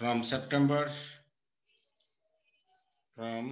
from September from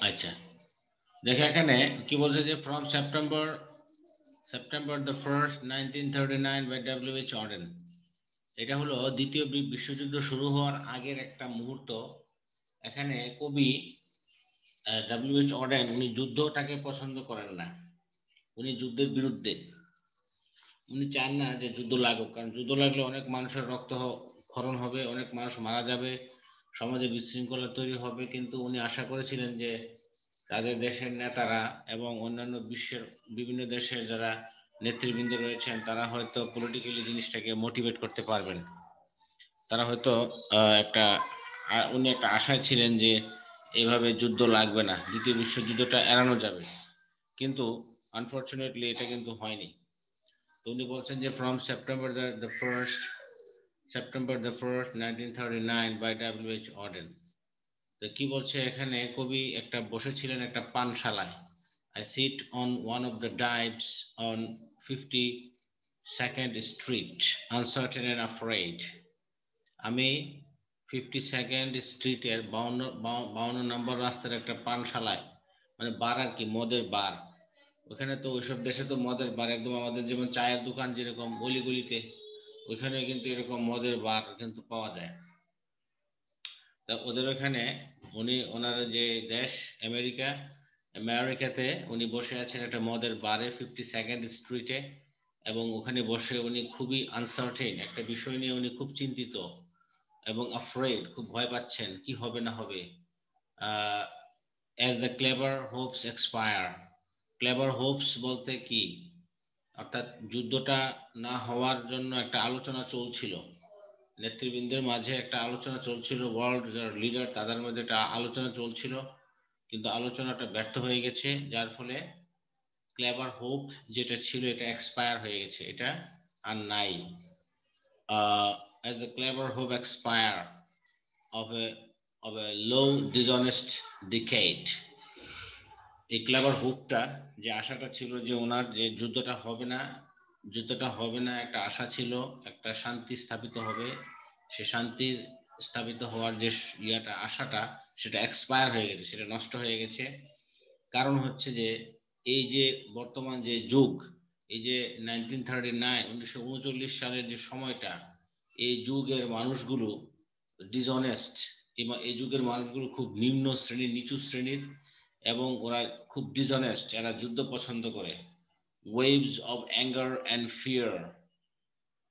আচ্ছা দেখো এখানে কি বলছে যে from September the 1st 1939 by W.H. Auden এটা হলো দ্বিতীয় বিশ্বযুদ্ধ শুরু হওয়ার আগের একটা মুহূর্ত এখানে কবি W.H. Auden উনি যুদ্ধটাকে পছন্দ করেন না উনি যুদ্ধের বিরুদ্ধে উনি চান না যে যুদ্ধ লাগুক কারণ যুদ্ধ লাগলে অনেক মানুষের রক্ত ক্ষরণ হবে অনেক মানুষ মারা যাবে সমাজে বিশৃঙ্খলা তৈরি হবে কিন্তু উনি আশা করেছিলেন যে তাদের দেশের নেতারা এবং অন্যান্য বিশ্বের বিভিন্ন দেশের যারা নেতৃবৃন্দ রয়েছেন তারা হয়তো পলিটিক্যালি জিনিসটাকে মোটিভেট করতে পারবেন তারা হয়তো একটা উনি একটা আশায় ছিলেন যে এইভাবে যুদ্ধ লাগবে না দ্বিতীয় বিশ্বযুদ্ধটা এড়ানো যাবে কিন্তু আনফরচুনেটলি এটা কিন্তু হয়নি তো উনি বলছেন যে from September the 1st September the 1st 1939 by W.H. Auden তো কি বলছে এখানে কবি একটা বসেছিলেন একটা পানশালায় I sit on one of the dives on 52nd Street uncertain and afraid আমি 52nd স্ট্রিটের 52 নম্বর রাস্তার একটা পানশালায় মানে বার আর কি মদের বার ওখানে তো ওইসব দেশে তো মদের বার একদম আমাদের যেমন চায়ের দোকান যেরকম গলিতে ওইখানে কিন্তু এরকম মদের বার কিন্তু পাওয়া যায় তা ওদের ওখানে উনি ওনার যে দেশ আমেরিকাতে উনি বসে আছেন একটা মদের বারে 52nd স্ট্রিটে এবং ওখানে বসে উনি খুবই আনসার্টেন একটা বিষয় নিয়ে উনি খুব চিন্তিত এবং আফ্রেড খুব ভয় পাচ্ছেন কি হবে না হবে as the clever hopes expire clever Hopes বলতে কি অর্থাৎ যুদ্ধটা না হওয়ার জন্য একটা আলোচনা চলছিল নেতৃবৃন্দের মাঝে একটা আলোচনা চলছিল ওয়ার্ল্ড লিডার তাদের মধ্যে একটা আলোচনা চলছিল কিন্তু আলোচনাটা ব্যর্থ হয়ে গেছে যার ফলে ক্লেভার হোপ যেটা ছিল এটা এক্সপায়ার হয়ে গেছে এটা আর নাই as the clever hope expire of a low dishonest decade এই ক্লেভার হোপটা যে আশাটা ছিল যে ওনার যে যুদ্ধটা হবে না একটা আশা ছিল একটা শান্তি স্থাপিত হবে সে শান্তির স্থাপিত হওয়ার যে ইয়াটা আশাটা সেটা এক্সপায়ার হয়ে গেছে সেটা নষ্ট হয়ে গেছে কারণ হচ্ছে যে এই যে বর্তমান যে যুগ এই যে 1939 সালের যে সময়টা এই যুগের মানুষগুলো ডিসঅনেস্ট এবং এই যুগের মানুষগুলো খুব নিম্ন শ্রেণীর নিচু শ্রেণীর এবং ওরা খুব ডিসঅনেস্ট এরা যুদ্ধ পছন্দ করে waves of anger and fear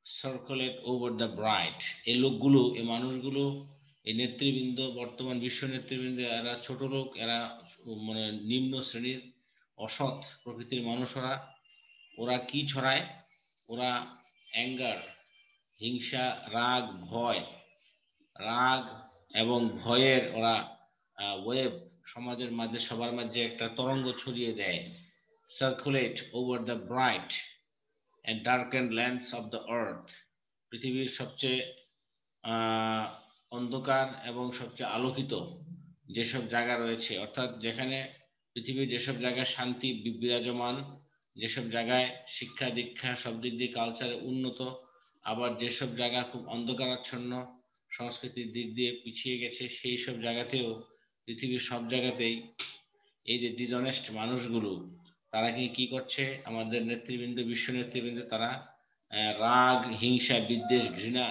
circulate over the bride এই লোকগুলো এই মানুষগুলো এই নেতৃবৃন্দ বর্তমান বিশ্ব নেতৃবৃন্দ এরা ছোট লোক এরা মানে নিম্ন শ্রেণীর অসৎ প্রকৃতির মানুষরা ওরা কি ছড়ায় ওরা অ্যাঙ্গার হিংসা রাগ এবং ভয়ের ওরা ওয়েব সমাজের মাঝে সবার মাঝে একটা তরঙ্গ ছড়িয়ে দেয় circulate over the bright and ডার্কেন্ড lands of the earth পৃথিবীর সবচেয়ে অন্ধকার এবং সবচেয়ে আলোকিত যেসব জায়গা রয়েছে অর্থাৎ যেখানে পৃথিবীর যেসব জায়গায় শান্তি বিরাজমান যেসব জায়গায় শিক্ষা দীক্ষা সব দিক দিয়ে কালচারে উন্নত আবার যেসব জায়গা খুব অন্ধকারাচ্ছন্ন সংস্কৃতির দিক দিয়ে পিছিয়ে গেছে সেই সব জায়গাতেও পৃথিবীর সব জায়গাতেই এই যে ডিসঅনেস্ট মানুষগুলো তারা কি করছে আমাদের নেতৃবৃন্দ বিশ্ব নেতৃবৃন্দ তারা রাগ হিংসা বিদ্বেষ ঘৃণা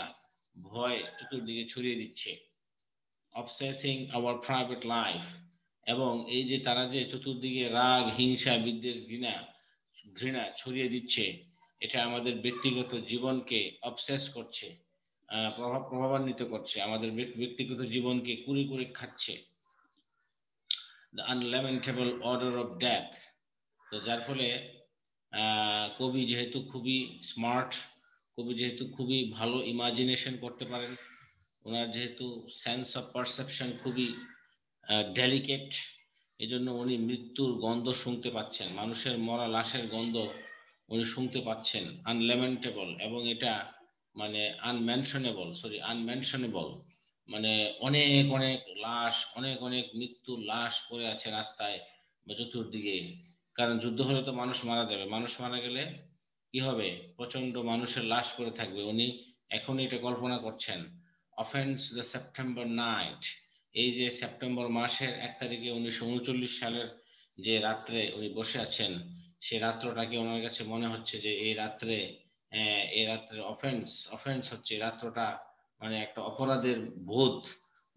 ভয় চতুর্দিকে ছড়িয়ে দিচ্ছে অবসেসিং আওয়ার প্রাইভেট লাইফ এবং এই যে তারা যে চতুর্দিকে রাগ হিংসা বিদ্বেষ ঘৃণা ছড়িয়ে দিচ্ছে এটা আমাদের ব্যক্তিগত জীবনকে অবসেস করছে প্রভাবান্বিত করছে আমাদের ব্যক্তিগত জীবনকে কুড়ি কুড়ি খাচ্ছে the unlamentable order of death তো যার ফলে কবি যেহেতু খুবই স্মার্ট কবি যেহেতু খুবই ভালো ইমাজিনেশন করতে পারেন ওনার যেহেতু সেন্স অফ পারসেপশন খুবই ডেলিকেট, এই জন্য উনি মৃত্যুর গন্ধ শুনতে পাচ্ছেন, মানুষের মরা লাশের গন্ধ উনি শুনতে পাচ্ছেন, আনলেমেন্টেবল, এবং এটা মানে আনমেনশনেবল, মানে অনেক অনেক লাশ, অনেক অনেক মৃত্যুর লাশ পড়ে আছে রাস্তায় বা চতুর্দিকে। কারণ যুদ্ধ হলে তো মানুষ মারা যাবে, মানুষ মারা গেলে কি হবে, প্রচন্ড মানুষের লাশ পড়ে থাকবে। উনি এখন এটা কল্পনা করছেন, অফেন্স দ্য সেপ্টেম্বর নাইট, এই যে সেপ্টেম্বর মাসের 1 তারিখে 1939 সালের যে রাত্রে উনি বসে আছেন, সে রাত্রটাকে ওনার কাছে মনে হচ্ছে যে এই রাত্রে, এই রাত্রে অফেন্স অফেন্স হচ্ছে এই রাত্রটা, মানে একটা অপরাধের বোধ,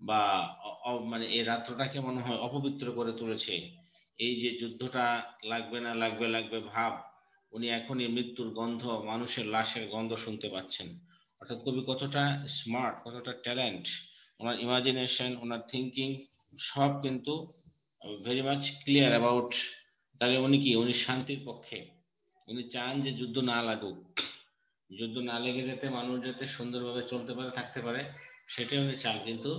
বা মানে এই রাত্রটাকে মনে হয় অপবিত্র করে তুলেছে। এই যে যুদ্ধটা লাগবে না লাগবে লাগবে ভাব, উনি এখনই মৃত্যুর গন্ধ, মানুষের লাশের গন্ধ শুনতে পাচ্ছেন। অর্থাৎ কবি কতটা স্মার্ট, কতটা ট্যালেন্ট, ওনার ইমাজিনেশন, ওনার থিঙ্কিং সব কিন্তু ভেরি মাচ ক্লিয়ার অ্যাবাউট। তাহলে উনি কি, উনি শান্তির পক্ষে, উনি চান যে যুদ্ধ না লাগুক, যুদ্ধ না লেগে যেতে মানুষ যাতে সুন্দরভাবে চলতে পারে, থাকতে পারে, সেটাই উনি চান। কিন্তু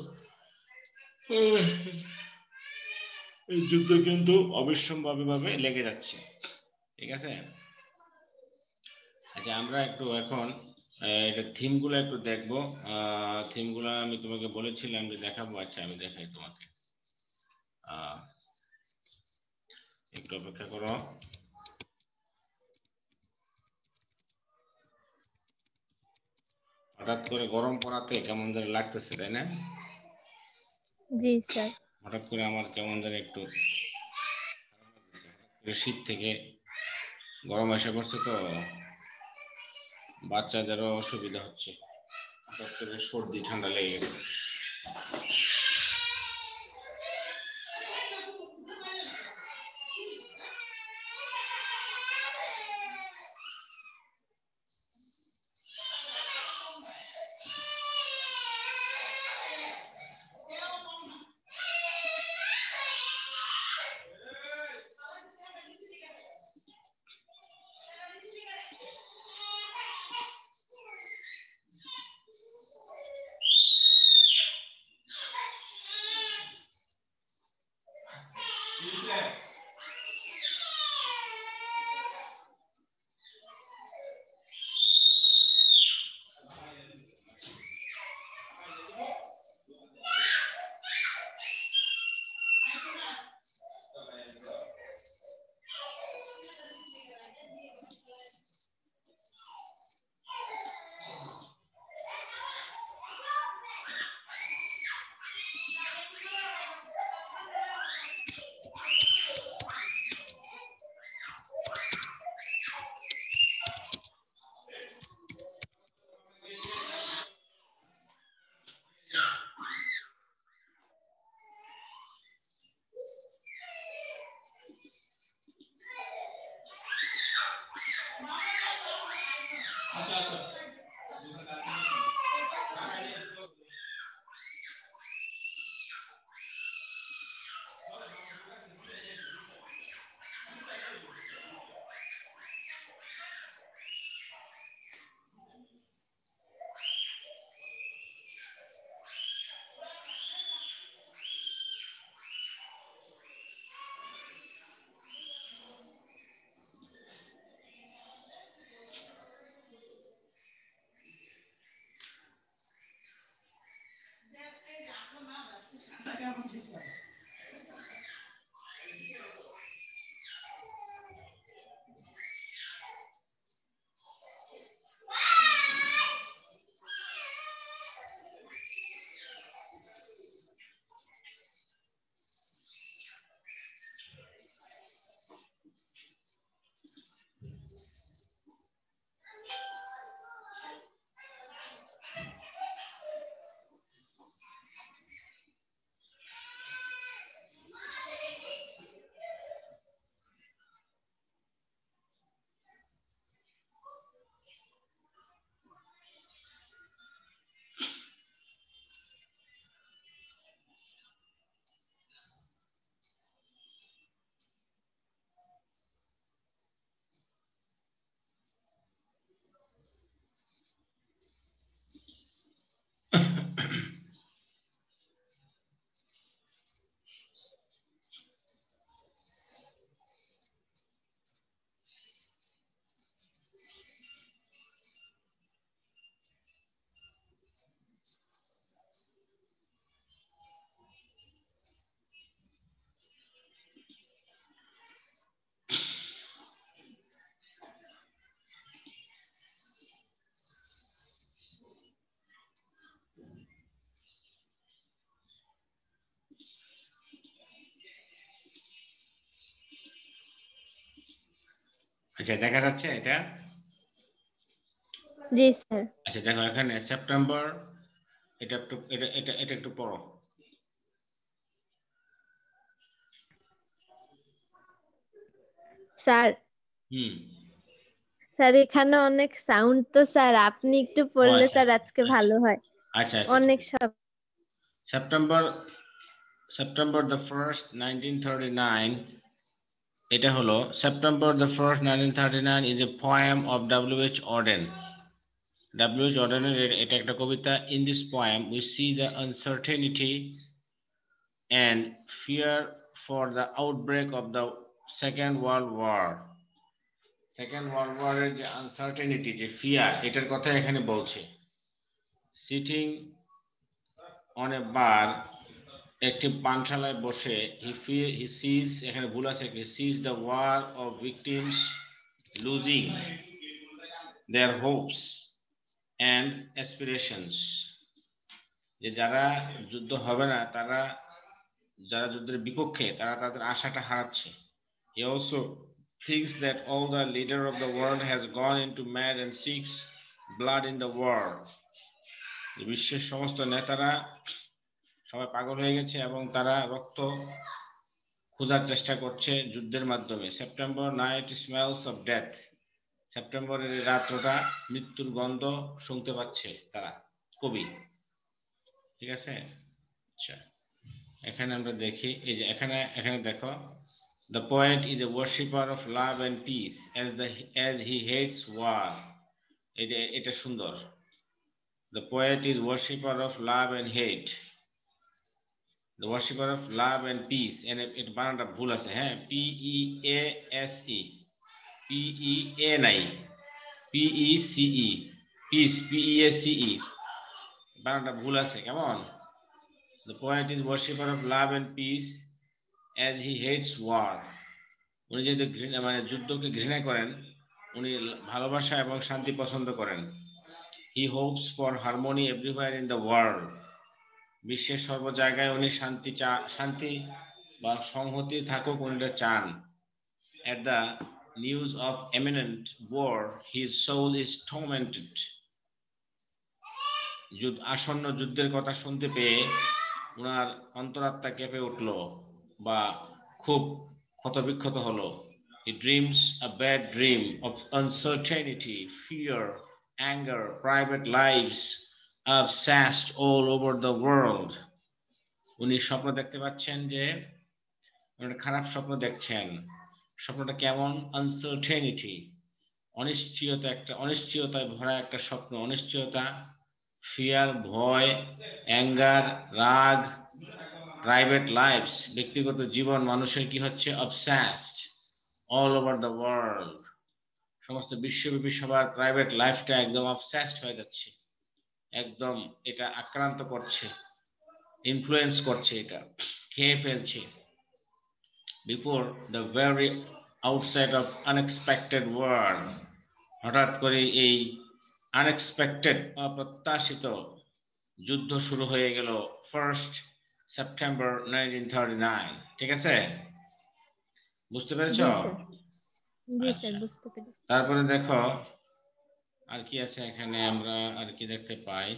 এই যুদ্ধ কিন্তু অবিসম্ভাবীভাবে লেগে যাচ্ছে। ঠিক আছে, আচ্ছা আমরা একটু এখন এটা থিমগুলো একটু দেখবো। থিমগুলো আমি তোমাকে বলেছিলাম যে দেখাবো। আচ্ছা আমি দেখাই তোমাকে, একটু অপেক্ষা করো। হঠাৎ করে গরম পড়াতে কেমন যেন লাগতেছে, তাই না? জি স্যার। হঠাৎ করে আমার কেমন যেন একটু শীত থেকে গরম এসে পড়ছে, তো বাচ্চাদেরও অসুবিধা হচ্ছে, হঠাৎ করে সর্দি ঠান্ডা লেগে গেছে। আচ্ছা দেখা যাচ্ছে এটা? জি স্যার। আচ্ছা দেখো এখানে সেপ্টেম্বর, এটা একটু এটা একটু পড়ো। স্যার স্যার এখানে অনেক সাউন্ড তো স্যার, আপনি একটু ও পড়লে আচ্ছা স্যার আজকে ভালো হয়। আচ্ছা আচ্ছা অনেক সব। সেপ্টেম্বর the 1st 1939, এটা হলো September the 1st 1939 is a poem of W.H. Auden. W.H. Audeনের এটা একটা কবিতা। In this poem we see the uncertainty and fear for the outbreak of the Second World War. Second world ওয়ারের যে uncertainty, যে fear, এটার কথা এখানে বলছে। Sitting on a বার, একটি পানশালায় বসে, হি সিজ, এখানে ভুল আছে, he sees the war of victims losing their hopes and aspirations, যে যারা যুদ্ধ হবে না, তারা যারা যুদ্ধের বিপক্ষে, তারা তাদের আশাটা হারাচ্ছে। He also thinks that all the leader of the world has gone into mad and seeks blood in the war. বিশ্বের সমস্ত নেতারা সবাই পাগল হয়ে গেছে এবং তারা রক্ত খোঁজার চেষ্টা করছে যুদ্ধের মাধ্যমে। September night smells of death, সেপ্টেম্বরের রাত্রটা মৃত্যুর গন্ধ শুনতে পাচ্ছে তারা, কবি। ঠিক আছে? আচ্ছা এখানে আমরা দেখি, এই যে এখানে দেখো, the poet is a worshipper of love and peace as he hates war. এটা সুন্দর। the poet is worshipper of love and hate, the worshipper of love and peace, and it বানানটা ভুল আছে, হ্যাঁ, PEASE, PEA নাই, PECE, peace, PEACE, বানানটা ভুল আছে কেমন। the poet is worshipper of love and peace as he hates war. উনি যেহেতু মানে যুদ্ধকে ঘৃণা করেন, উনি ভালোবাসা এবং শান্তি পছন্দ করেন। he hopes for harmony everywhere in the world, বিশ্বের সর্ব জায়গায় উনি শান্তি বা সংহতি থাকুক, উনি চান। at the news of imminent war his soul is tormented, আসন্ন যুদ্ধের কথা শুনতে পেয়ে ওনার অন্তরাত্মা কেঁপে উঠল বা খুব ক্ষতবিক্ষত হলো। He dreams a bad dream of uncertainty, fear, anger, private lives obsessed all over the world. উনি স্বপ্ন দেখতে পাচ্ছেন, যে খারাপ স্বপ্ন দেখছেন। স্বপ্নটা কেমন? আনসার্টেনিটি, অনিশ্চয়তায় ভরা একটা স্বপ্ন। অনিশ্চয়তা, ফিয়ার, ভয়, অ্যাঙ্গার, রাগ, প্রাইভেট লাইফস, ব্যক্তিগত জীবন মানুষের কি হচ্ছে? Obsessed all over the world, সমস্ত বিশ্বব্যাপী সবার প্রাইভেট লাইফটা একদম অবসেসড হয়ে যাচ্ছে, একদম এটা আক্রান্ত করছে, ইনফ্লুয়েন্স করছে, এটা খেয়ে ফেলছে। Before the very outside of unexpected world, হঠাৎ করে এই আনএক্সপেক্টেড, অপ্রত্যাশিত যুদ্ধ শুরু হয়ে গেল 1st সেপ্টেম্বর 1939। ঠিক আছে? বুঝতে পেরেছ? জি স্যার। জি স্যার, আচ্ছা বুঝতে পেরেছি। তারপরে দেখো আর কি আছে এখানে, আমরা আর কি দেখতে পাই।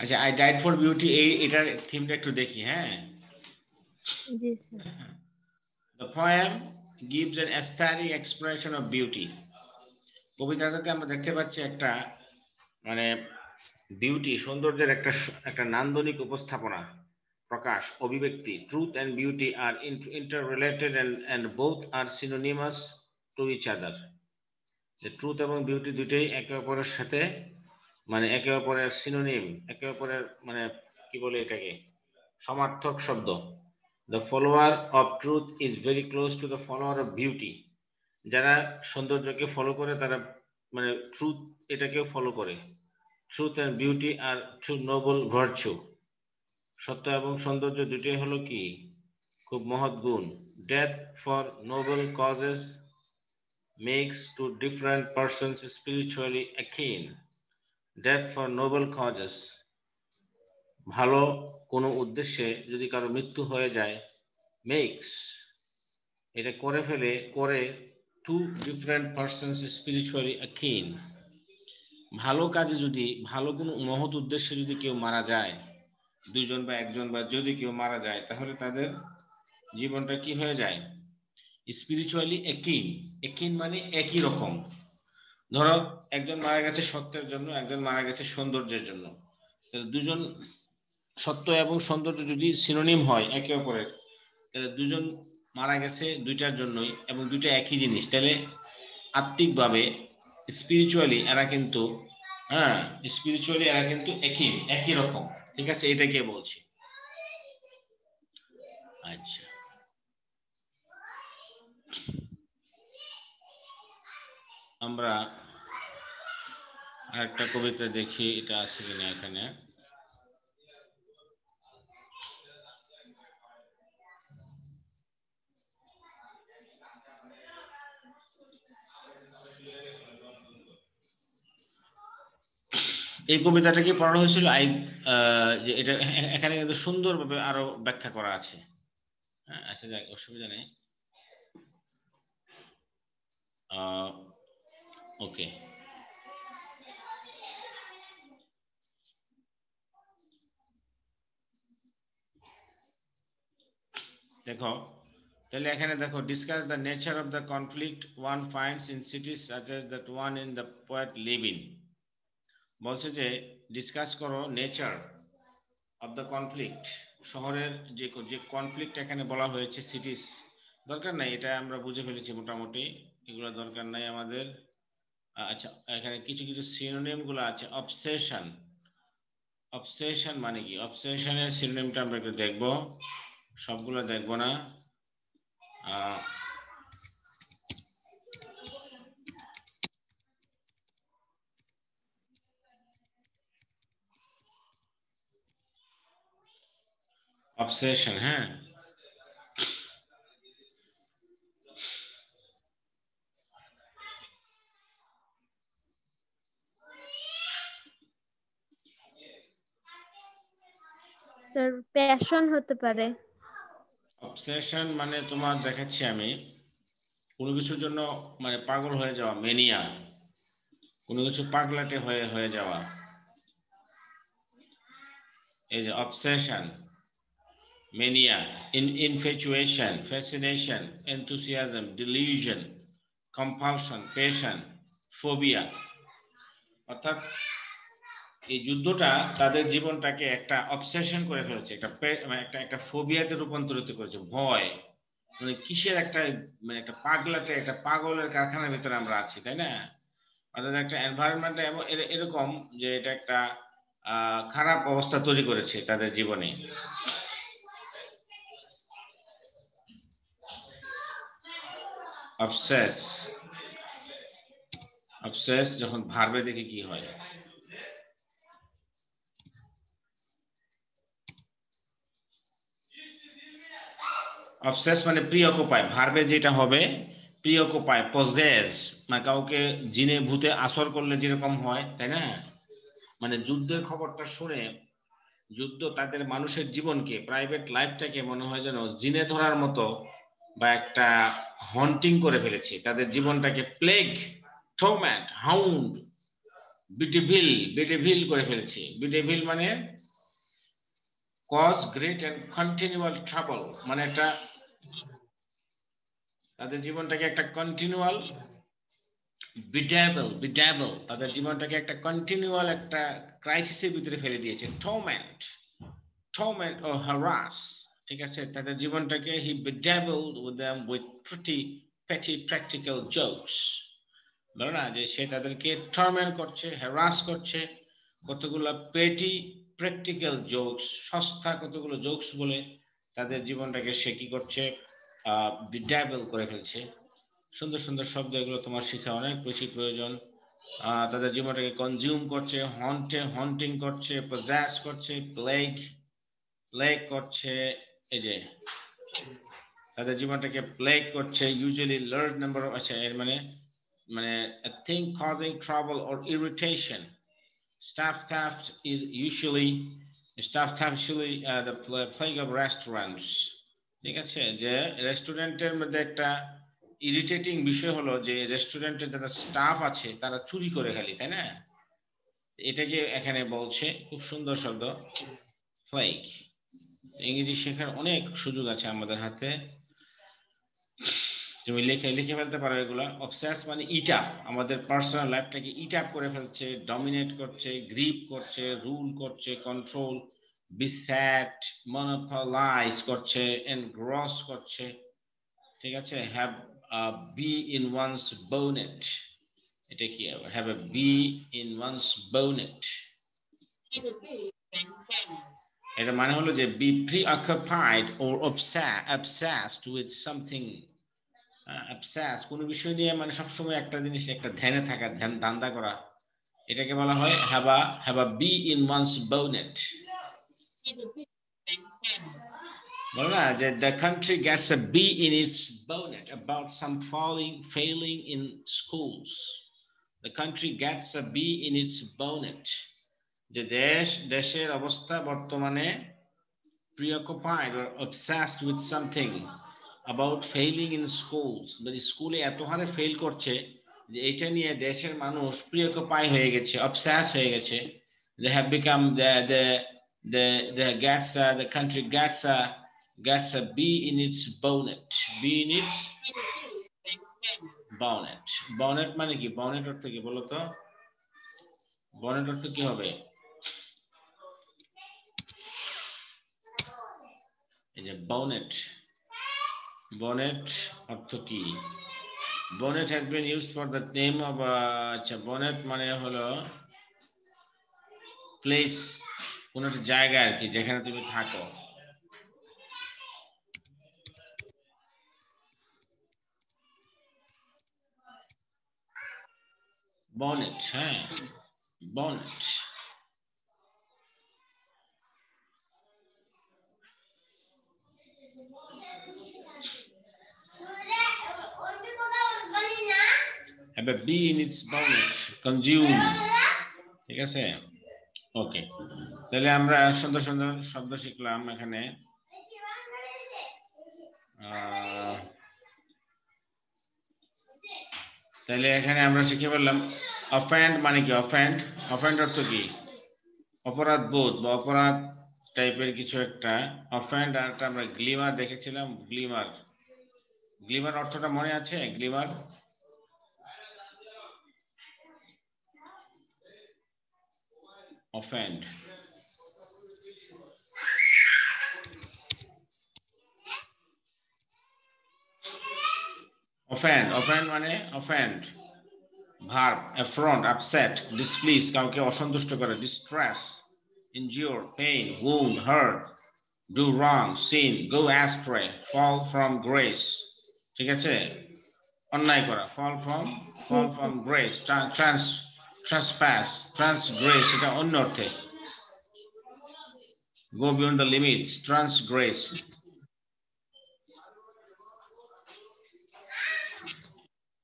আচ্ছা, আই ডাইড ফর বিউটি, এটার থিমটা একটু দেখি। হ্যাঁ, জি sir. The poem gives an aesthetic expression of beauty. কবিতাটাতে আমরা দেখতে পাচ্ছি একটা মানে বিউটি, সৌন্দর্যের একটা নান্দনিক উপস্থাপনা, প্রকাশ, অভিব্যক্তি। Truth and beauty are interrelated and both are synonymous to each other. যে ট্রুথ এবং বিউটি দুটোই একে অপরের সাথে মানে একে অপরের সিনোনিম, একে অপরের মানে কি বলে এটাকে, সমার্থক শব্দ। The follower of truth is very close to the follower of beauty. যারা সৌন্দর্যকে ফলো করে তারা মানে ট্রুথ এটাকেও ফলো করে। Truth and beauty are two noble virtue. সত্য এবং সৌন্দর্য দুটোই হলো কি খুব মহৎ গুণ। Death for noble causes makes two different persons spiritually akin. Death for noble causes, ভালো কোনো উদ্দেশ্যে যদি কারো মৃত্যু হয়ে যায়, makes এটা করে two different persons spiritually akin। ভালো কাজে যদি ভালো কোনো মহৎ উদ্দেশ্যে যদি কেউ মারা যায়, দুইজন বা একজন বা যদি কেউ মারা যায়, তাহলে তাদের জীবনটা কি হয়ে যায়, স্পিরিচুয়ালি akin। akin মানে একই রকম। ধরো একজন মারা গেছে সত্যের জন্য, একজন মারা গেছে সৌন্দর্যের জন্য। দুজন সত্য এবং সৌন্দর্য যদি সিনোনিম হয় একে অপরের, তাহলে দুজন মারা গেছে দুইটার জন্যই এবং দুইটা একই জিনিস, তাহলে আত্মিকভাবে স্পিরিচুয়ালি এরা কিন্তু একই রকম। ঠিক আছে, এটাকে বলছি। আচ্ছা, আমরা আরেকটা কবিতা দেখি, এটা আছে কিনা এখানে। এই কবিতাটা কি পড়ানো হয়েছিল যে এটা এখানে কিন্তু সুন্দরভাবে আরো ব্যাখ্যা করা আছে। আচ্ছা, যাক, অসুবিধা নেই। ওকে, দেখো তাহলে এখানে দেখো, discuss the nature of the conflict one finds in সিটিজ such as that one in the poet live in. বলছে যে ডিসকাস করো নেচার অফ দ্য কনফ্লিক্ট, শহরের যে কনফ্লিক্ট এখানে বলা হয়েছে, সিটিজ দরকার নাই, এটা আমরা বুঝে ফেলেছি মোটামুটি, এগুলো দরকার নাই আমাদের। আচ্ছা, এখানে কিছু কিছু সিনোনিম গুলো আছে। অবসেশন, অবসেশন মানে কি, অবসেশনের সিনোনিমটা আমরা একটু দেখবো, সবগুলো দেখবো না। অবসেশন, হ্যাঁ, স্যার প্যাশন হতে পারে। অবসেশন মানে তোমার দেখাচ্ছি আমি, কোনো কিছুর জন্য মানে পাগল হয়ে যাওয়া, মেনিয়া, কোনো কিছু পাগলাটে হয়ে যাওয়া, এই যে obsession, mania, infatuation, fascination, enthusiasm, dilution, compulsion, passion, phobia. অর্থাৎ এই যুদ্ধটা তাদের জীবনটাকে একটা অবসেশন করে ফেলেছে, একটা ফোবিয়াতে রূপান্তরিত করেছে। ভয় মানে কিসের একটা, মানে একটা পাগলাটে, একটা পাগলের কারখানার ভিতরে আমরা আছি, তাই না? অর্থাৎ একটা এনভায়রনমেন্ট এরকম যে এটা একটা খারাপ অবস্থা তৈরি করেছে তাদের জীবনে। অবসেস, অবসেস যখন ভার্বে দেখে কি হয়, অবসেস মানে প্রিঅকুপাই, ভার্বে যেটা হবে প্রিঅকুপাই, পজেস, মানে কাউকে জিনে ভূতে আসর করলে যেরকম হয়, তাই না? মানে যুদ্ধের খবরটা শুনে যুদ্ধ তাদের মানুষের জীবনকে, প্রাইভেট লাইফটাকে মনে হয় যেন জিনে ধরার মতো বা একটা হন্টিং করে ফেলেছে, তাদের জীবনটাকে প্লেগ, টর্মেন্ট, হাউন্ড, বিটেভিল করে ফেলেছে। বিটেভিল মানে cause great and continual trouble, মানে একটা তাদের জীবনটাকে একটা কন্টিনিউয়াল বিড্যাবল, তাদের জীবনটাকে একটা কন্টিনিউয়াল একটা ক্রাইসিসের ভিতরে ফেলে দিয়েছে। টর্মেন্ট or harass, ঠিক আছে, তাদের জীবনটাকে he bedeviled with them with pretty petty practical jokes। বলো না যে সে তাদেরকে টর্মেন্ট করছে, হ্যারাস করছে কতগুলো পেটি প্র্যাকটিক্যাল জোকস, সস্তা কতগুলো জোকস বলে তাদের জীবনটাকে সে কি করছে, বিড্যাবেল করে ফেলছে। সুন্দর সুন্দর শব্দ, এগুলো তোমার শেখা অনেক বেশি প্রয়োজন। তাদের জীবনটাকে কনজিউম করছে, হন্টিং করছে, পজেস করছে, প্লেগ করছে। এই যে তাদের জীবনটাকে প্লেগ করছে। ইউজুয়ালি লার্জ নাম্বার অফ, আচ্ছা এর মানে a thing causing trouble or irritation. Staff theft is usually the plague of restaurants. ঠিক আছে, যে রেস্টুরেন্টের মধ্যে একটা ইরিটেটিং বিষয় হলো যে রেস্টুরেন্টের যারা স্টাফ আছে তারা চুরি করে খালি, তাই না? এটাকে এখানে বলছে, খুব সুন্দর শব্দ, প্লেগ। ইংরেজি শেখার অনেক সুযোগ আছে আমাদের হাতে, তুমি লিখে ফেলতে পারো এগুলা। অবসেস মানে ইট আপ, আমাদের পার্সোনাল লাইফটাকে ইট আপ করে ফেলছে, ডমিনেট করছে, গ্রিপ করছে, রুল করছে, কন্ট্রোল, বিসেট, মনোপলাইজ করছে, এনগ্রস করছে। ঠিক আছে, have bee in one's bonnet, এটা কি হবে? Have a bee in one's bonnet, এটা মানে হলো যে be preoccupied or obsessed with something। Obsess কোন বিষয় নিয়ে মানে সবসময় একটা জিনিস একটা ধ্যানে থাকা, ধান্দা করা, এটাকে বলা হয় have a B in one's bonnet. বলো না যে the country gets a bee in its bonnet about some failing in schools. The country gets a bee in its bonnet, যে দেশের অবস্থা বর্তমানে preoccupied or obsessed with something about failing in schools, মানে স্কুলে এত হারে ফেল করছে যে এটা নিয়ে দেশের মানুষ preoccupy হয়ে গেছে, obsess হয়ে গেছে। They have become the country gets a bee in its bonnet. Bee in its bonnet. Bonnet মানে কি? bonnet অর্থ কি বলো তো? bonnet অর্থ কি হবে? এই যে bonnet অর্থ কি? bonnet has been used for the name of আচ্ছা bonnet মানে হলো প্লেস, কোন একটা জায়গা আর কি, যেখানে তুমি থাকো। bonnet, হ্যাঁ, bonnet। have a bee in its bonnet, consume। ঠিক আছে, ওকে। তাহলে আমরা সুন্দর সুন্দর শব্দ শিখলাম এখানে। তাহলে এখানে আমরা শিখে ফেললাম অফেন্ড মানে কি? অফেন্ড অর্থ কি? অপরাধ বোধ বা অপরাধ টাইপের কিছু একটা। অফেন্ড আর আমরা গ্লিমার দেখেছিলাম, গ্লিমার অর্থটা মনে আছে? গ্লিমার offend, মানে offend, verb affront, upset, displease, কাউকে অসন্তুষ্ট করে, distress, injure, pain, wound, hurt, do wrong, sin, go astray, fall from grace। ঠিক আছে, অন্যায় করা, fall from grace, trespass, transgress, এটা অন্য অর্থে, go beyond the limits, transgress।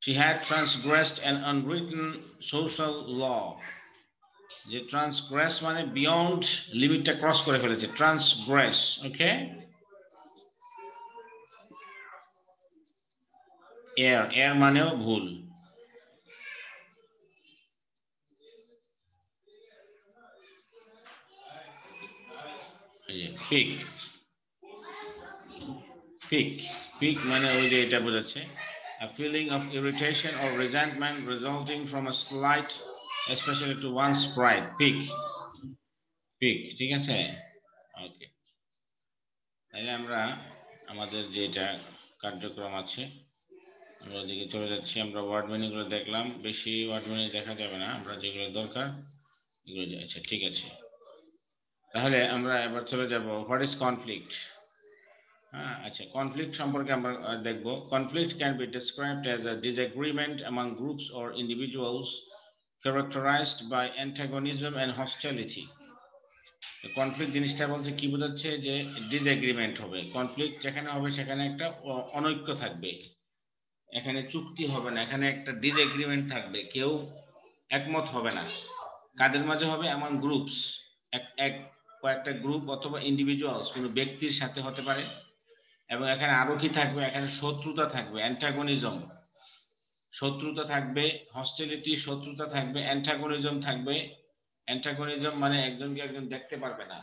She had transgressed an unwritten social law। যে ট্রান্সগ্রেস মানে বিয়ন্ড লিমিটটা ক্রস করে ফেলেছে, ট্রান্সগ্রেস। ওকে, এর মানেও ভুল। পিক মানে ওই যে এটা বোঝাচ্ছে a feeling of irritation or resentment resulting from a slight, especially to one's pride। Pique, ঠিক আছে, ওকে। তাহলে আমরা আমাদের যেটা কার্যক্রম আছে আমরা ওদিকে চলে যাচ্ছি। আমরা ওয়ার্ড মিনিং গুলো দেখলাম, বেশি ওয়ার্ড মিনিং দেখা যাবে না, আমরা যেগুলো দরকার আচ্ছা ঠিক আছে, তাহলে আমরা এবার চলে যাব হোয়াট ইজ কনফ্লিক্ট। হ্যাঁ আচ্ছা, কনফ্লিক্ট সম্পর্কে আমরা দেখব। Conflict can be described as a disagreement among groups or individuals characterized by antagonism and hostility. Conflict জিনিসটা বলছে কি বোঝাচ্ছে, যে ডিসএগ্রিমেন্ট হবে। কনফ্লিক্ট যেখানে হবে সেখানে একটা অনৈক্য থাকবে, এখানে চুক্তি হবে না, এখানে একটা ডিসএগ্রিমেন্ট থাকবে, কেউ একমত হবে না। কাদের মাঝে হবে? এমন গ্রুপস, এক কয়েকটা গ্রুপ অথবা ইন্ডিভিজুয়ালস, কোনো ব্যক্তির সাথে হতে পারে। এবং এখানে আরো কি থাকবে? এখানে শত্রুতা থাকবে, অ্যান্টাগনিজম, শত্রুতা থাকবে, হস্টিলিটি শত্রুতা থাকবে, অ্যান্টাগনিজম থাকবে। অ্যান্টাগনিজম মানে একজনকে একজন দেখতে পারবে না,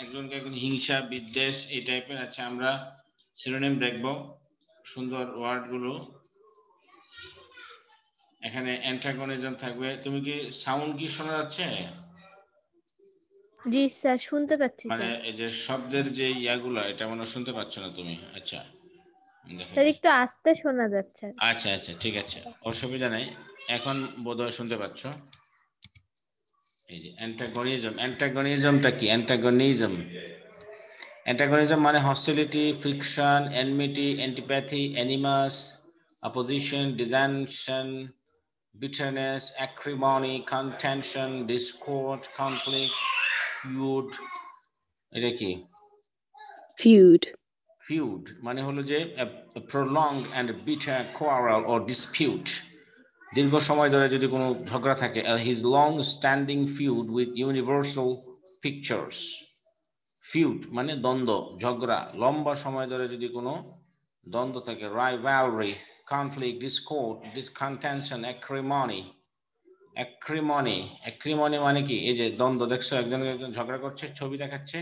একজনকে একজন হিংসা বিদ্বেষ এই টাইপের। আচ্ছা আমরা সিনোনিম দেখব, সুন্দর ওয়ার্ড গুলো। এখানে অ্যান্টাগনিজম থাকবে। তুমি কি সাউন্ড কি শোনা যাচ্ছে? জি স্যার, শুনতে পাচ্ছি মানে স্যার। এই যে শব্দের যে ইয়াগুলো, এটা মনে হয় শুনতে পাচ্ছ না তুমি? আচ্ছা দেখো স্যার একটু আস্তে শোনা যাচ্ছে। আচ্ছা আচ্ছা ঠিক আছে, অসুবিধা নেই, এখন বোধহয় শুনতে পাচ্ছ। এই যে অ্যান্টাগনিজম, অ্যান্টাগনিজমটা কি? অ্যান্টাগনিজম, অ্যান্টাগনিজম মানে hostility, friction, enmity, antipathy, animus, opposition, dissension, bitterness, acrimony, contention, discord, conflict, feud। এটা কি? feud, feud মানে হলো যে a prolonged and bitter quarrel or dispute, দীর্ঘ সময় ধরে যদি কোনো ঝগড়া থাকে, his long standing feud with universal pictures। feud মানে দ্বন্দ্ব, ঝগড়া, লম্বা সময় ধরে যদি কোনো দ্বন্দ্ব থাকে, rivalry, conflict, discord, contention, acrimony। অ্যাক্রিমনি, অ্যাক্রিমনি মানে কি? এই যে দ্বন্দ্ব, দেখছো একজন একজন ঝগড়া করছে, ছবি দেখাচ্ছে,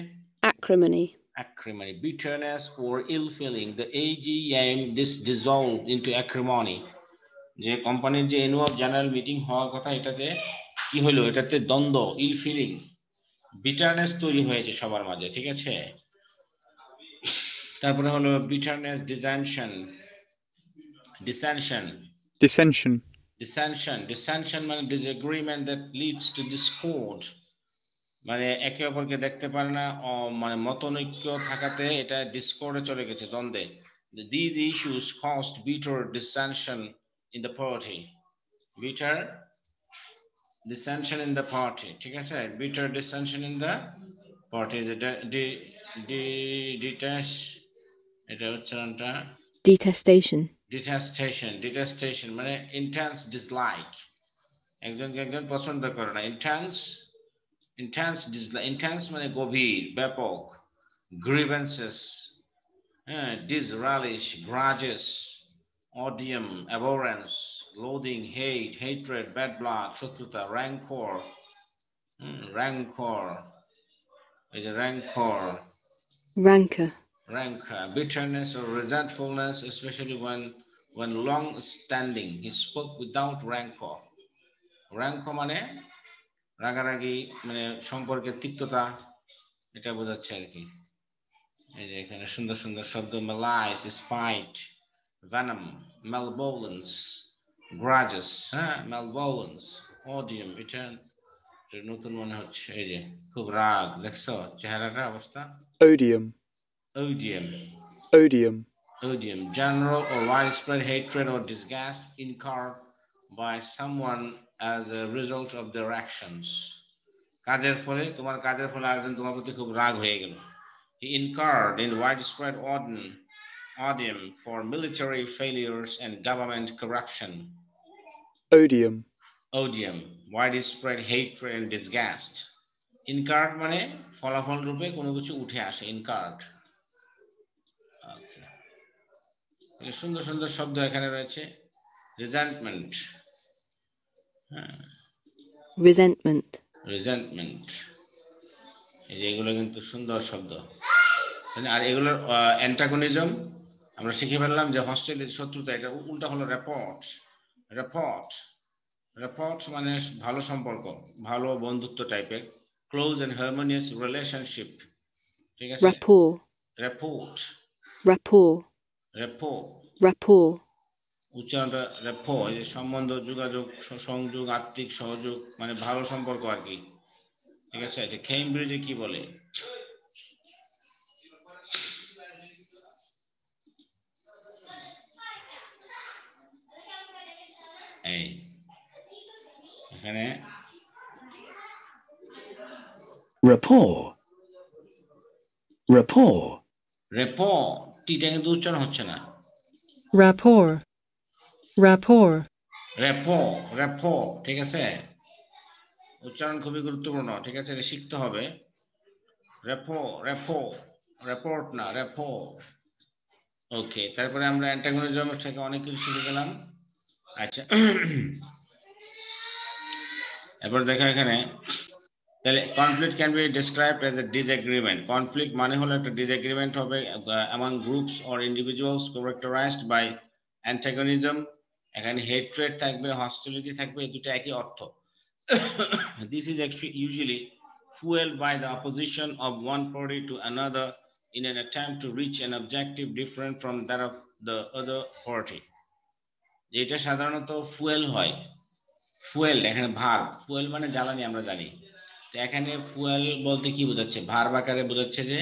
acrimony, acrimony, bitterness or ill feeling, the AGM this dissolved into acrimony। যে কোম্পানির যে অ্যানুয়াল জেনারেল মিটিং হওয়ার কথা, এটাতে কি হলো? এটাতে দ্বন্দ্ব, ইল ফিলিং, বিটারনেস তৈরি হয়েছে সবার মাঝে, ঠিক আছে। তারপরে হলো বিটারনেস, ডিসেনশন, ডিসেনশন, dissension, dissension মানে disagreement that leads to discord, মানে একে অপরকে দেখতে পারে না, মানে মতনৈক্য থাকাতে এটা ডিসকর্ডে চলে গেছে, দ্বন্দ্বে। These issues caused bitter dissension in the party, bitter dissension in the party, ঠিক আছে, bitter dissension in the party। Detach, এটা উচ্চারণটা detestation, detestation, detestation মানে intense dislike, একজনকে একজন পছন্দ করে না। intense dislike, intense মানে গভীর, ব্যাপক, grievances, disrelish, grudges, odium, abhorrence, loathing, hate, hatred, bad blood, শত্রুতা, rancor, rancor, এই যে rancor, rancor, rancor, bitterness or resentfulness, especially when long standing, he spoke without rancor। rancor মানে রাগারাগি, মানে সম্পর্কের তিক্ততা, এটা বোঝাচ্ছে আর কি। এই যে এখানে সুন্দর সুন্দর শব্দ, malice, spite, venom, malevolence, grudges, হ্যাঁ, malevolence, odium, এটা নতুন মনে হচ্ছে। এই যে খুব রাগ, দেখছো চেহারাটা অবস্থা, odium, odium, odium, odium, general or widespread hatred or disgust incurred by someone as a result of their actions। কাজের ফলে, তোমার কাজের ফলে আরেকজন তোমার প্রতি খুব রাগ হয়ে গেল। He incurred in widespread odium for military failures and government corruption। odium, odium, widespread hatred and disgust। incurred মানে ফলাফল রূপে কোনো কিছু উঠে আসে, incurred। সুন্দর সুন্দর শব্দ এখানে রয়েছে। resentment, resentment, resentment, এই যে এগুলো কিন্তু সুন্দর শব্দ। আর এগুলোর অ্যান্টাগনিজম আমরা শিখে ফেললাম, যে হস্টিলিটি শত্রুতা, এটা উল্টা হলো রেপোর্ট। রেপোর্ট, রেপোর্ট মানে ভালো সম্পর্ক, ভালো বন্ধুত্ব টাইপের, ক্লোজ এন্ড হারমোনিয়াস রিলেশনশিপ, ঠিক আছে। rapport, report, rapport, repo, rapport, উচ্চারণটা রেপো, এই যে সম্বন্ধ, যোগাযোগ, সংযোগ, আত্মিক সহযোগ, মানে ভালো সম্পর্ক আর কি। ঠিক আছে, আচ্ছা কেমব্রিজে কি বলে? এই এখানে Rapport. Rapport. রেপো, টিটা কিন্তু উচ্চারণ হচ্ছে না। rapport, rapport, রেপো, রেপো, ঠিক আছে, উচ্চারণ খুবই গুরুত্বপূর্ণ। ঠিক আছে, এটা শিখতে হবে। রেপো, রেপো, রেপোর্ট না, রেপো। ওকে, তারপরে আমরা অ্যান্টাগনিজম থেকে অনেক কিছু শিখে গেলাম। আচ্ছা, এরপর দেখো এখানে, তাহলে conflict can be described as a disagreement. Conflict মানে হলো একটা ডিসএগ্রিমেন্ট হবে among groups or individuals characterized by antagonism. এখানে হেট্রেড থাকবে, হস্টিলিটি থাকবে, এই দুটো একই অর্থ। This is actually usually fueled by the opposition of one party to another in an attempt to reach an objective different from that of the other party. এটা সাধারণত fuel হয়। ফুয়েল এখানে ভার্ব, ফুয়েল মানে জ্বালানি আমরা জানি। তো এখানে ফুয়েল বলতে কি বোঝাচ্ছে? ভার্ব আকারে বোঝাচ্ছে যে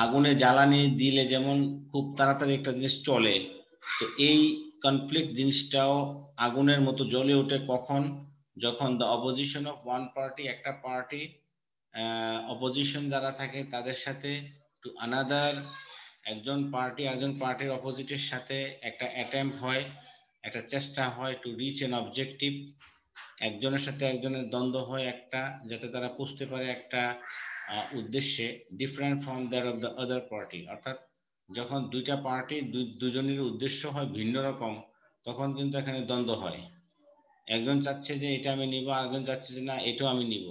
আগুনে জ্বালানি দিলে যেমন খুব তাড়াতাড়ি একটা জিনিস চলে, তো এই কনফ্লিক্ট জিনিসটাও আগুনের মতো জ্বলে ওঠে কখন? যখন the opposition of one party, একটা পার্টি অপোজিশন যারা থাকে তাদের সাথে, টু আনাদার, একজন পার্টি একজন পার্টির অপোজিটের সাথে একটা অ্যাটেম্প হয়, একটা চেষ্টা হয়, টু রিচ এন অবজেক্টিভ, একজনের সাথে একজনের দ্বন্দ্ব হয় একটা, যাতে তারা বুঝতে পারে একটা উদ্দেশ্যে, different from that of the other party. অর্থাৎ যখন দুইটা পার্টি দুজনের উদ্দেশ্য হয় ভিন্ন রকম, তখন কিন্তু এখানে দ্বন্দ্ব হয়। একজন চাচ্ছে যে এটা আমি নিব, আরেকজন চাচ্ছে যে না এটাও আমি নিব,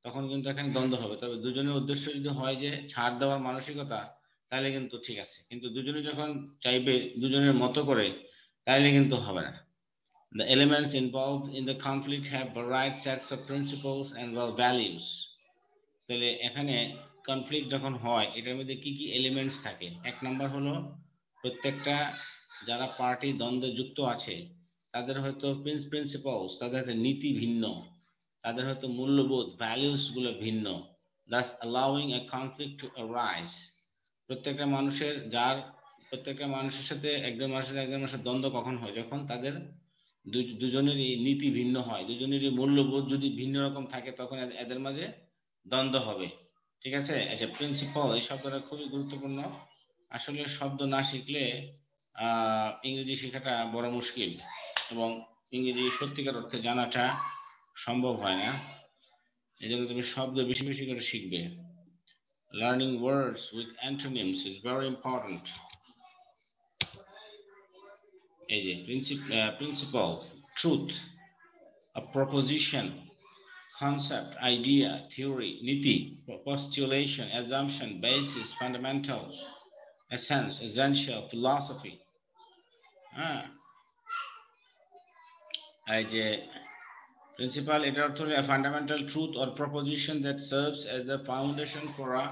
তখন কিন্তু এখানে দ্বন্দ্ব হবে। তবে দুজনের উদ্দেশ্য যদি হয় যে ছাড় দেওয়ার মানসিকতা, তাহলে কিন্তু ঠিক আছে। কিন্তু দুজনে যখন চাইবে দুজনের মতো করে, তাহলে কিন্তু হবে না। The elements involved in the conflict have varied sets of principles and values. তাহলে এখানে কনফ্লিক্ট যখন হয়, এটার মধ্যে কি কি এলিমেন্টস থাকে? এক নাম্বার হলো প্রত্যেকটা যারা পার্টি দ্বন্দ্বে যুক্ত আছে তাদের হয়তো প্রিন্সিপালস, তাদের হয়তো নীতি ভিন্ন, তাদের হয়তো মূল্যবোধ, ভ্যালুস গুলো ভিন্ন, thus allowing a conflict to arise. প্রত্যেকটা মানুষের প্রত্যেকটা মানুষের সাথে একজন মানুষের দ্বন্দ্ব কখন হয়? যখন তাদের দুজনেরই নীতি ভিন্ন হয়, দুজনেরই মূল্যবোধ যদি ভিন্ন রকম থাকে, তখন এদের মাঝে দ্বন্দ্ব হবে। ঠিক আছে, আচ্ছা প্রিন্সিপাল এই শব্দটা খুবই গুরুত্বপূর্ণ। আসলে শব্দ না শিখলে ইংরেজি শেখাটা বড় মুশকিল, এবং ইংরেজি সত্যিকার অর্থে জানাটা সম্ভব হয় না। এই জন্য তুমি শব্দ বেশি বেশি করে শিখবে। Learning words with antonyms is very important. এই যে principal, truth, a proposition, concept, idea, theory, নীতি, postulation, assumption, basis, fundamental, essence, essential, philosophy. হ্যাঁ, এই যে প্রিন্সিপাল, এটার অর্থ হলো a fundamental truth or proposition that serves as the foundation for a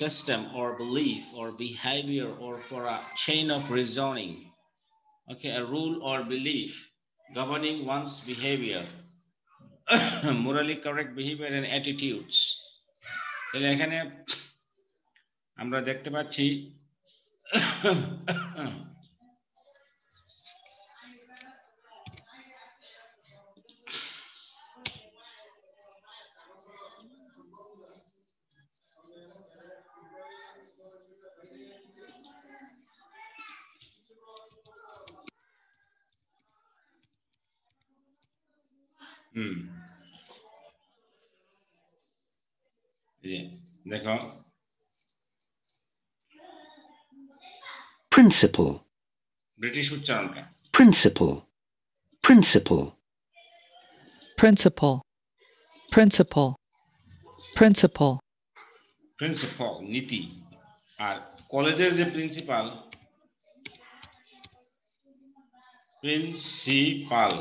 system or belief or behavior or for a chain of reasoning. Okay, a rule or belief governing one's behavior, morally correct behavior and attitudes. তাহলে এখানে আমরা দেখতে পাচ্ছি দেখো Principle. British উচ্চারণটা Principle. Principle. principal, principal, principal, principal নীতি, আর কলেজের যে principal, principal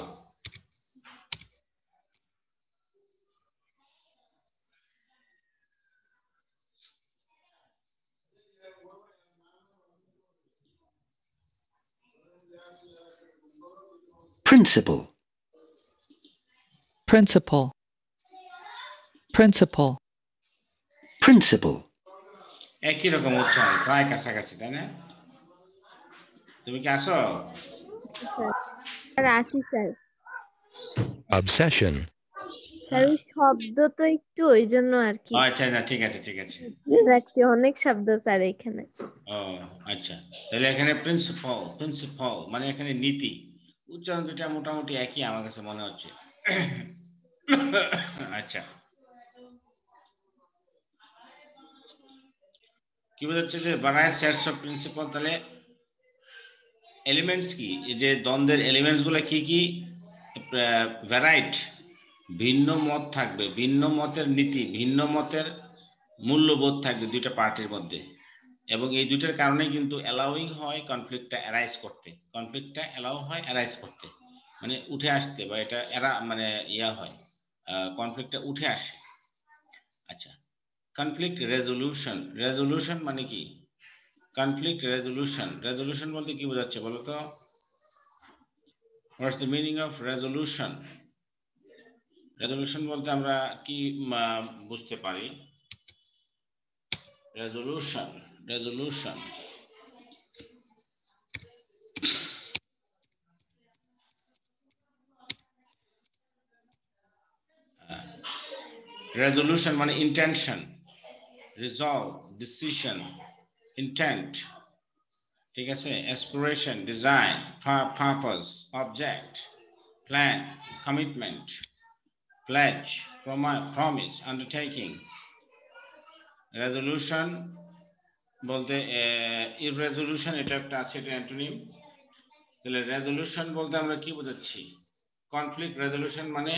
Principle. Principal. Principal. Principle. একই রকম উচ্চারণ, প্রায় কাছাকাছি, তাই না? তুমি কি আসো? স্যার স্যার আসি স্যার। Obsession. স্যার ওই শব্দ তো একটু ওই জন্য আর কি আচ্ছা না, ঠিক আছে ঠিক আছে। রাখছি, অনেক শব্দ স্যার এখানে। ও আচ্ছা, তাহলে এখানে প্রিন্সিপাল, প্রিন্সিপাল মানে এখানে নীতি। উচ্চারণ দুটা মোটামুটি একই আমার কাছে মনে হচ্ছে। আচ্ছা, কি বোঝাচ্ছে যে ভ্যারাইটি সেটস অফ প্রিন্সিপাল, তাহলে এলিমেন্টস কি, এই যে দ্বন্দ্বের এলিমেন্টস গুলো কি কি? ভ্যারাইট, ভিন্ন মত থাকবে, ভিন্ন মতের নীতি, ভিন্ন মতের মূল্যবোধ থাকবে দুইটা পার্টির মধ্যে, এবং এই দুইটার কারণে কিন্তু অ্যালাউইং হয় কনফ্লিক্টটা অ্যারাইজ করতে, কনফ্লিক্টটা অ্যালাউ হয় অ্যারাইজ করতে, মানে উঠে আসতে, বা এটা এরা মানে ইয়া হয়, কনফ্লিক্টটা উঠে আসে। আচ্ছা, কনফ্লিক্ট রেজলিউশন, রেজলিউশন মানে কি? কনফ্লিক্ট রেজলিউশন, রেজলিউশন বলতে কি বোঝাচ্ছে বলো তো? What's the meaning of resolution? Resolution বলতে আমরা কি বুঝতে পারি? রেজলিউশন, রেজলিউশন রেজলিউশন মানে ইন্টেনশন, রিজলভ, ডিসিশন, ইন্টেন্ট, ঠিক আছে, aspiration, design, purpose, object, plan, commitment, pledge, promise, undertaking. Resolution বলতে ইররেজলিউশন, এটা একটা আছে, এটা অ্যান্টোনিম। তাহলে রেজলিউশন বলতে আমরা কি বোঝাচ্ছি? কনফ্লিক্ট রেজলিউশন মানে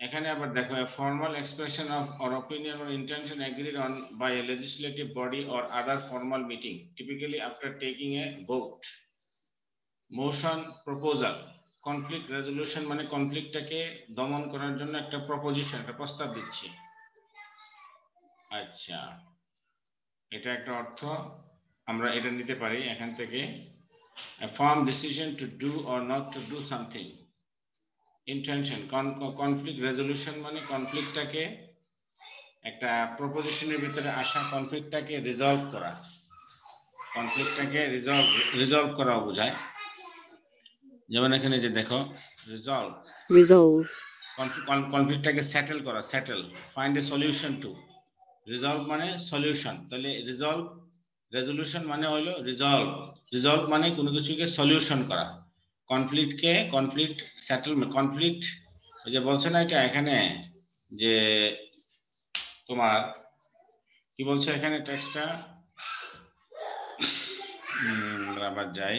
এখানে আবার দেখো, formal expression of or opinion or intention agreed on by a legislative body or other formal meeting, typically after taking a vote, motion, proposal. Conflict resolution মানে কনফ্লিক্টটাকে দমন করার জন্য একটা প্রপোজিশন, একটা প্রস্তাব দিচ্ছি। আচ্ছা, এটা একটা অর্থ, আমরা এটা নিতে পারি এখান থেকে, a firm decision to do or not to do something. Intention, conflict resolution মানে কনফ্লিক্টটাকে একটা প্রপোজিশনের ভিতরে আসা, কনফ্লিক্টটাকে রিজলভ করা, কনফ্লিক্টটাকে রিজলভ করা বোঝায়। যেমন এখানে যে দেখো, রিজলভ, resolve, কনফ্লিক্টটাকে সেটেল করা, settle, find a solution to. Resolve মানে সলিউশন, তাহলে রিজলভ, রেজলিউশন মানে হলো রিজলভ, রিজলভ মানে কোনো কিছুকে সলিউশন করা, কনফ্লিক্টকে, কনফ্লিক্ট সেটেলমেন্ট, কনফ্লিক্ট ওই যে বলছে না এটা এখানে, যে তোমার কি বলছে এখানে টেক্সটটা, আবার যাই,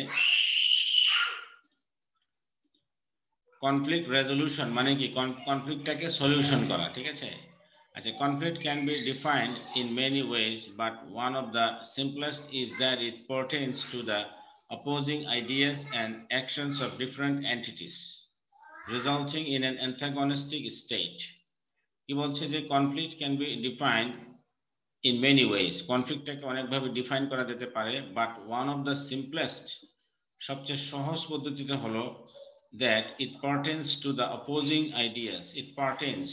কনফ্লিক্ট রেজলিউশন মানে কি? কনফ্লিক্টটাকে সলিউশন করা, ঠিক আছে। আচ্ছা, conflict can be defined in many ways, but one of the simplest is that it pertains to the opposing ideas and actions of different entities, resulting in an antagonistic state. কি বলছে যে conflict can be defined in many ways, কনফ্লিক্টটাকে অনেকভাবে define করা যেতে পারে, but one of the simplest, সবচেয়ে সহজ পদ্ধতিটা হলো that it pertains to the opposing ideas. It pertains,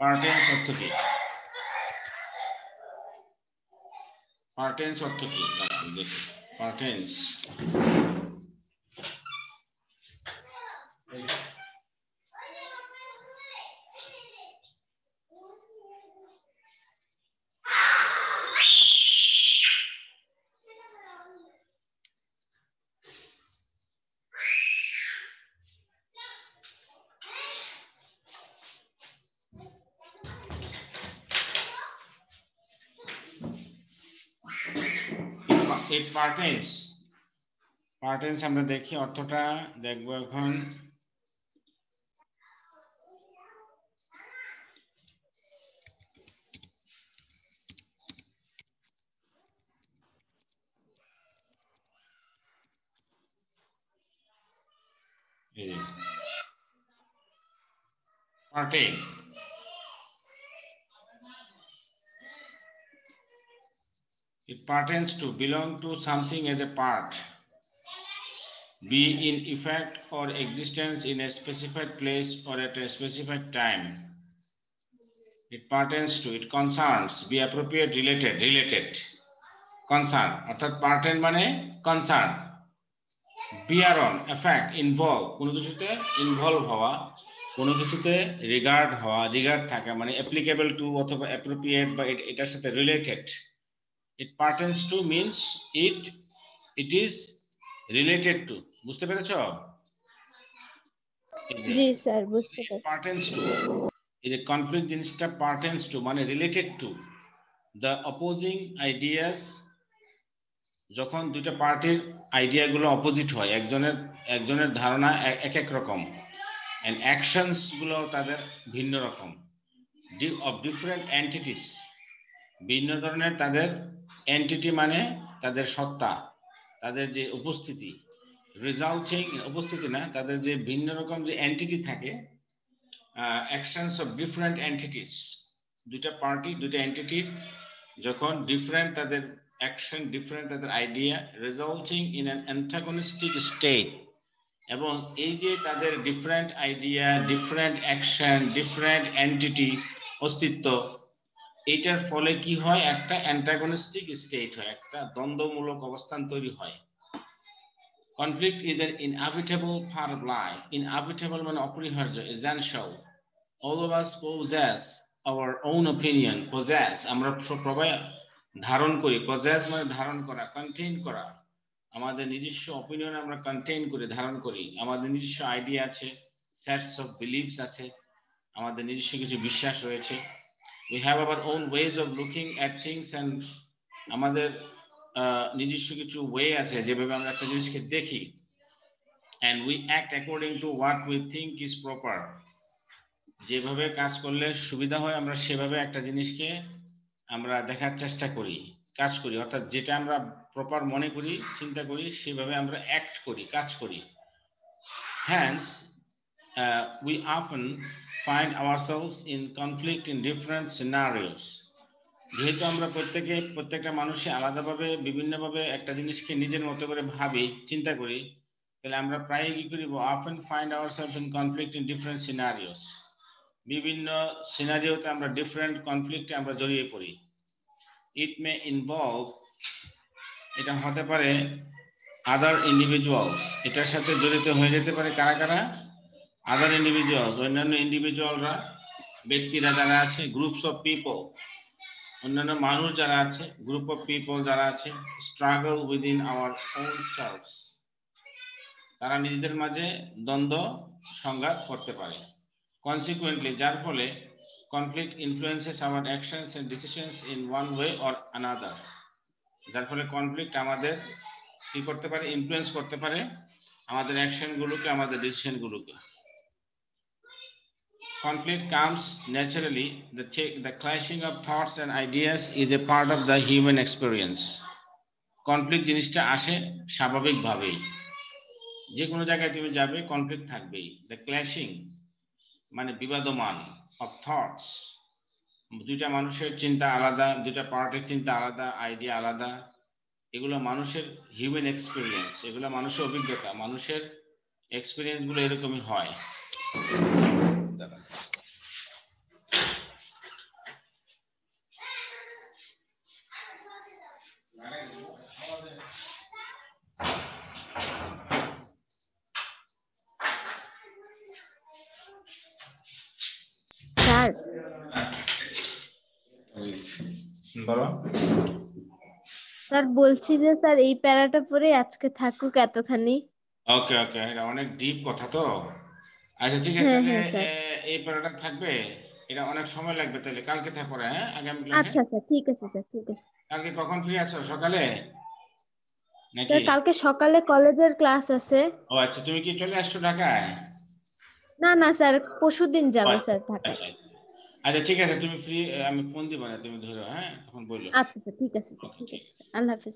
pertains অর্থ কি? pertains অর্থ কি? দেখি, pertains it pertains, pertains আমরা দেখি অর্থটা, দেখবো এখন। pertain, it pertains to, belong to something as a part, be in effect or existence in a specified place or at a specified time. It pertains to, it concerns, be appropriate, related, concern, অর্থাৎ pertain মানে concern, bear on, affect, involve, কোনো কিছুতে involve হওয়া, কোনো কিছুতে regard হওয়া, regard থাকা মানে applicable to অথবা appropriate বা এটার সাথে related. It pertains to means it is related to. বুঝতে পেরেছো? জি স্যার বুঝতে পারছি। Pertains to is a conflict জিনিসটা pertains to মানে related to the opposing ideas. যখন দুইটা পার্টির আইডিয়া গুলো অপোজিট হয়, একজনের ধারণা এক রকম, and actions গুলো তাদের ভিন্ন রকম, of different entities, ভিন্ন ধরনের তাদের এন্টিটি মানে তাদের সত্তা, তাদের যে উপস্থিতি, রিজাল্টিং উপস্থিতি না, তাদের যে ভিন্ন রকম যে এন্টিটি থাকে, actions of different entities, দুইটা পার্টি দুইটা এন্টিটি যখন ডিফারেন্ট তাদের অ্যাকশন, ডিফারেন্ট তাদের idea, resulting in an antagonistic state, এবং এই যে তাদের different idea, different action, different entity অস্তিত্ব, এটার ফলে কি হয়, একটা অ্যান্টাগনিস্টিক স্টেট হয়, একটা দ্বন্দ্বমূলক অবস্থান তৈরি হয়। Conflict is an inevitable part of life. Inevitable মানে অপরিহার্য, essential. All of us possess our own opinion, possess আমরা সবাই ধারণ করি, possess মানে ধারণ করা, কন্টেইন করা, আমাদের নিজস্ব অপিনিয়ন আমরা কন্টেইন করি, ধারণ করি, আমাদের নিজস্ব আইডিয়া আছে, সেটস অফ বিলিভস আছে, আমাদের নিজস্ব কিছু বিশ্বাস রয়েছে। we have our own ways of looking at things, and আমাদের নিজস্ব কিছু ওয়ে আছে যেভাবে আমরা একটা জিনিসকে দেখি, and we act according to what we think is proper, যেভাবে কাজ করলে সুবিধা হয় আমরা সেভাবে একটা জিনিসকে আমরা দেখার চেষ্টা করি, কাজ করি, অর্থাৎ যেটা আমরা প্রপার মনে করি, চিন্তা করি, সেভাবে আমরা অ্যাক্ট করি, কাজ করি। Hence, we often find ourselves in conflict in different scenarios. যেহেতু আমরা প্রত্যেকটা মানুষই আলাদাভাবে বিভিন্নভাবে একটা জিনিসকে নিজের মতো করে ভাবি, চিন্তা করি, তাহলে আমরা প্রায়ই কি করি, often find ourselves in conflict in different scenarios, বিভিন্ন সিনারিওতে আমরা ডিফারেন্ট কনফ্লিক্টে আমরা জড়িয়ে পড়ি। ইট মে ইনভলভ, এটা হতে পারে আদার ইন্ডিভিজুয়ালস, এটার সাথে জড়িত হয়ে যেতে পারে কারা কারা, আদার ইন্ডিভিজুয়ালস, অন্যান্য ইন্ডিভিজুয়ালরা, ব্যক্তিরা যারা আছে, গ্রুপস অফ পিপল, অন্যান্য মানুষ যারা আছে, গ্রুপ অফ পিপল যারা আছে, struggle within our own selves, তারা নিজেদের মাঝে দ্বন্দ্ব সংঘাত করতে পারে। Consequently, যার ফলে conflict influences our actions and decisions in one way or another, যার ফলে কনফ্লিক্ট আমাদের কি করতে পারে, ইনফ্লুয়েন্স করতে পারে আমাদের অ্যাকশন গুলোকে, আমাদের ডিসিশন গুলোকে। Conflict comes naturally. The clashing of thoughts and ideas is a part of the human experience. Conflict জিনিসটা আসে স্বাভাবিকভাবেই, যে কোনো জায়গায় তুমি যাবে কনফ্লিক্ট থাকবেই। The clashing মানে বিবাদমান, অফ থটস, দুইটা মানুষের চিন্তা আলাদা, দুইটা পার্টির চিন্তা আলাদা, আইডিয়া আলাদা, এগুলো মানুষের হিউম্যান এক্সপিরিয়েন্স, এগুলো মানুষের অভিজ্ঞতা, মানুষের এক্সপিরিয়েন্স গুলো এরকমই হয়। স্যার স্যার বলছি যে স্যার এই প্যারাটা পড়ে আজকে থাকুক এতখানি। ওকে ওকে, এটা অনেক ডিপ কথা তো। আচ্ছা ঠিক আছে, হ্যাঁ তাহলে হ্যাঁ স্যার। এই প্যারাটা থাকবে, এটা অনেক সময় লাগবে, তাহলে কালকে থাকবে, হ্যাঁ আগামী ক্লাসে। আচ্ছা স্যার ঠিক আছে স্যার, ঠিক আছে। কালকে কখন ফ্রি আছো, সকালে নাকি? স্যার কালকে সকালে কলেজের ক্লাস আছে। ও আচ্ছা, তুমি কি চলে আসছো ঢাকায়? না না স্যার, পরশুদিন যাব আচ্ছা স্যার ঢাকায়। আচ্ছা, আচ্ছা ঠিক আছে, তুমি ফ্রি, আমি ফোন দিব না, তুমি ধরো, হ্যাঁ তখন বললো। আচ্ছা স্যার ঠিক আছে স্যার, ঠিক আছে স্যার, আল্লাহ হাফেজ।